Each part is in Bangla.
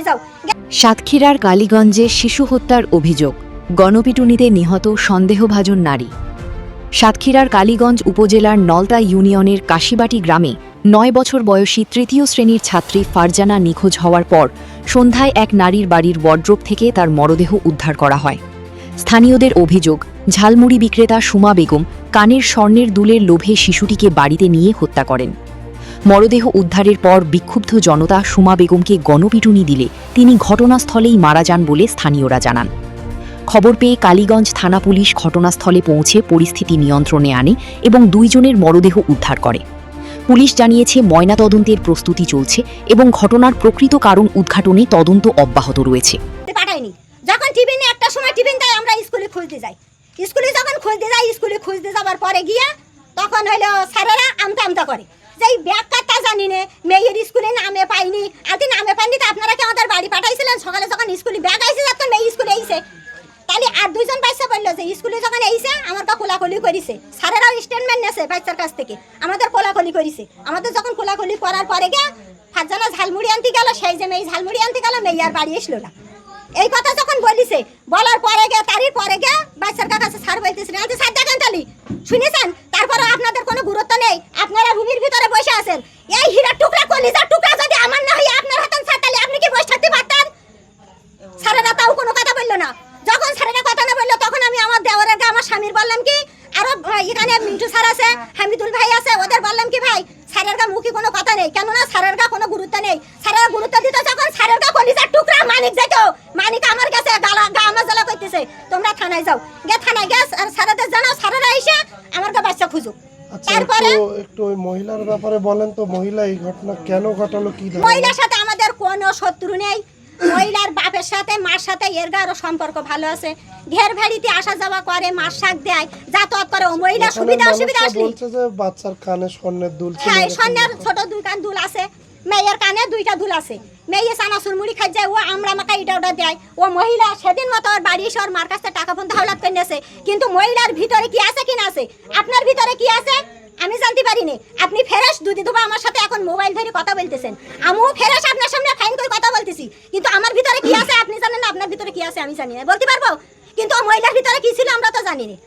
যাও। সাতক্ষীরার কালীগঞ্জে শিশু হত্যার অভিযোগ, গণপিটুনিতে নিহত সন্দেহভাজন নারী। সাতক্ষীরার কালীগঞ্জ উপজেলার নলতা ইউনিয়নের কাশিবাটি গ্রামে 9 বছর বয়সী তৃতীয় শ্রেণীর ছাত্রী ফারজানা নিখোঁজ হওয়ার পর সন্ধ্যায় এক নারীর বাড়ির ওয়ার্ড্রোব থেকে তার মরদেহ উদ্ধার করা হয়। স্থানীয়দের অভিযোগ, ঝালমুড়ি বিক্রেতা সুমা বেগম কানের স্বর্ণের দুলের লোভে শিশুটিকে বাড়িতে নিয়ে হত্যা করেন। মরদেহ উদ্ধারের পর বিক্ষুব্ধ জনতা সুমা বেগমকে গণপিটুনি দিলে তিনি ঘটনাস্থলেই মারা যান বলে স্থানীয়রা জানান। খবর পেয়ে কালীগঞ্জ থানা পুলিশ ঘটনাস্থলে পৌঁছে পরিস্থিতি নিয়ন্ত্রণে আনে এবং 2 জনের মরদেহ উদ্ধার করে। পুলিশ জানিয়েছে ময়নাতদন্তের প্রস্তুতি চলছে এবং ঘটনার প্রকৃত কারণ উদ্ঘাটনে তদন্ত অব্যাহত রয়েছে। যখন টিফিনে একটা সময় টিফিন দেয় আমরা স্কুলে খুঁজতে যাই, স্কুলে যখন খুঁজতে যাবার পরে গিয়ে তখন হলো স্যারেরা আমতা করে যে এই ব্যাগ কাটটা জানি না, মেয়ের স্কুলে নামে পাইনি, আদি নামে পাইনি তো আপনারা কি আমাদের বাড়ি পাঠাইছিলেন? সকালে যখন স্কুলে ব্যাগ আইছে তখন মেয়ে স্কুলে আইছে, তাহলে আর 2 জন বাচ্চা বললো যে স্কুলে যখন আইছে আমার কা কোলাকুলি করেছে, স্যারেরাও স্টেটমেন্ট নেছে বাচ্চার কাছ থেকে, আমাদের কোলাকুলি করেছে। আমাদের যখন কোলাকুলি করার পরে গিয়ে ফারজানা ঝালমুড়ি আনতে গেল, সেই যে মেয়ে ঝালমুড়ি আনতে গেল, মেয়ে আর বাড়ি আসলো না। এই কথা যখন বলিছে, বলার পরে গিয়ে তারই পরে গিয়ে বাচ্চার কাছে স্যার বলতেছিলেন আচ্ছা স্যার দেখেন তালি শুনেছেন, তারপরে আপনাদের কোনো গুরুত্ব নেই, আপনারা রুমের ভিতরে বসে আছেন। এই হীরার টুকরা কলিজার টুকরা যদি আমার না হয় আপনার হাতেন স্যার, তাহলে আপনি কি বসে থাকতে পারতেন? স্যারেরা তাও কোনো কথা বললো না। যখন স্যারেরা কথা না বললো তখন আমি আমার দেওয়ারের আমার স্বামীর বললাম কি, আরো এখানে মিন্টু স্যার আছে, হামিদুল ভাই আছে, ওদের বললাম কি ভাই স্যারের গা মুখে কোনো কথা নেই, কেননা স্যারের গা কোনো গুরুত্ব নেই। স্যারেরা গুরুত্ব দিত যখন স্যারের গা কলিজার টুকরা মানিক যেত, মানিক আমার কাছে গা আমার জ্বালা করতেছে, তোমরা থানায় যাও, গে থানায় গে স্যারেদের জানাও, স্যারেরা এসে আমার গা বাচ্চা খুঁজুক। তারপরে একটু ওই মহিলার ব্যাপারে বলেন তো, মহিলা এই ঘটনা কেন ঘটালো? কি মহিলার সাথে আমাদের কোনো শত্রু নেই, মহিলার বাপের সাথে মার সাথে এর গারো সম্পর্ক ভালো আছে, ঘের ভেড়িতে আসা যাওয়া করে, মার শাক দেয়, যাতায়াত করে। ও মহিলা সুবিধা অসুবিধা আসলে বলছে যে বাচ্চার কানে স্বর্ণের দুল, হ্যাঁ স্বর্ণের ছোট 2 কান দুল আছে, মেয়ের কানে 2টা দুল আছে, মেয়ে চানাচুর মুড়ি খাই যায়, ও আমরা মাকা এটা ওটা দেয়। ও মহিলা সেদিন মতো ওর বাড়ি এসে ওর মার কাছে টাকা পর্যন্ত হাওলাত করে নিয়েছে, কিন্তু মহিলার ভিতরে কি আছে কি না আছে, আপনার ভিতরে কি আছে আমি জানতে পারিনি। আপনি ফেরেশ দুদি দুবা আমার সাথে এখন মোবাইল ধরে কথা বলতেছেন, আমিও ফেরেশ আপনার সামনে ফাইন করে কথা বলতেছি, কিন্তু আমার ভিতরে কি আছে আপনি জানেন না, আপনার ভিতরে কি আছে আমি জানি না, বলতে পারবো? কিন্তু মহিলার ভিতরে কি ছিল আমরা তো জানি না।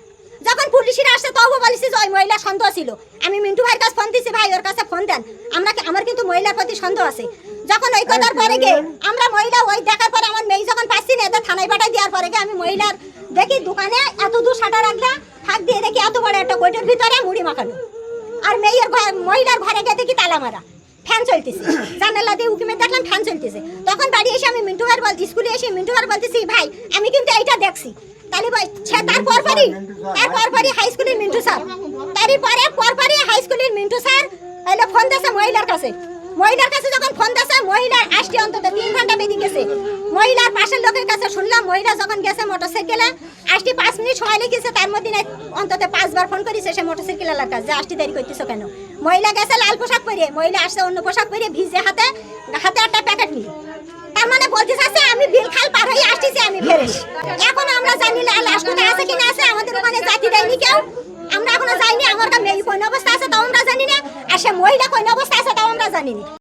যখন পুলিশরা আসছে তবু বলেছি যে ওই মহিলা সন্দেহ ছিল। আমি মিন্টু ভাইয়ের কাছে ফোন দিছি, ভাই ওর কাছে ফোন দেন, আমার কিন্তু মহিলার প্রতি সন্দেহ আছে। যখন ওই কথার পরে গিয়ে আমরা মহিলা ওই দেখার পরে আমার মেয়ে যখন পাচ্ছি না, এদের থানায় পাঠাই দেওয়ার পরে গিয়ে আমি মহিলার দেখি দোকানে এত দূর শাটা রাখলা, ফাঁক দিয়ে দেখি এত বড় একটা কোটের ভিতরে মুড়ি মাখানো, আর মেয়ের মহিলার ঘরে গিয়ে দেখি তালা মারা, ফ্যান চলতেছে, জানালা দিয়ে উকিমে দেখলাম ফ্যান চলতেছে। তখন বাড়ি এসে আমি মিন্টু ভাইয়ের স্কুলে এসে মিন্টু ভাইয়ের বলতেছি ভাই আমি কিন্তু এইটা দেখছি, তাহলে ভাই তারপরই হাই স্কুলের মিন্টু স্যার, পরপরই হাই স্কুলের মিন্টু স্যার হইলো ফোন দিয়েছে মহিলার কাছে। মহিলার কাছে যখন ফোন দিয়েছে, মহিলার আসতে অন্তত 3 ঘন্টা বেরিয়ে গেছে। মহিলার পাশের লোকের কাছে শুনলাম মহিলা যখন গেছে মোটরসাইকেলে আসতে 5 মিনিট সময় লেগেছে, তার মধ্যে অন্তত 5 বার ফোন করেছে সে মোটরসাইকেলের কাছে যে আসতে দেরি করতেছো কেন। মহিলা গেছে লাল পোশাক পরে, মহিলা আসছে অন্য পোশাক পরে, ভিজে হাতে একটা প্যাকেট নিয়ে, তার মানে বলতে চাচ্ছে আমি বিল খাল পার হয়ে আসতেছি, আমি ফেরেশ। এখন আমরা জানি না লাশ কোথায় আছে কি না আছে, আমাদের ওখানে জাতি দেয়নি কেউ, আমরা এখনো যাইনি। আমার মেয়ে কোন অবস্থা আছে তাও আমরা জানি না, আর সে মহিলা কোন অবস্থা আছে তাও আমরা জানি না।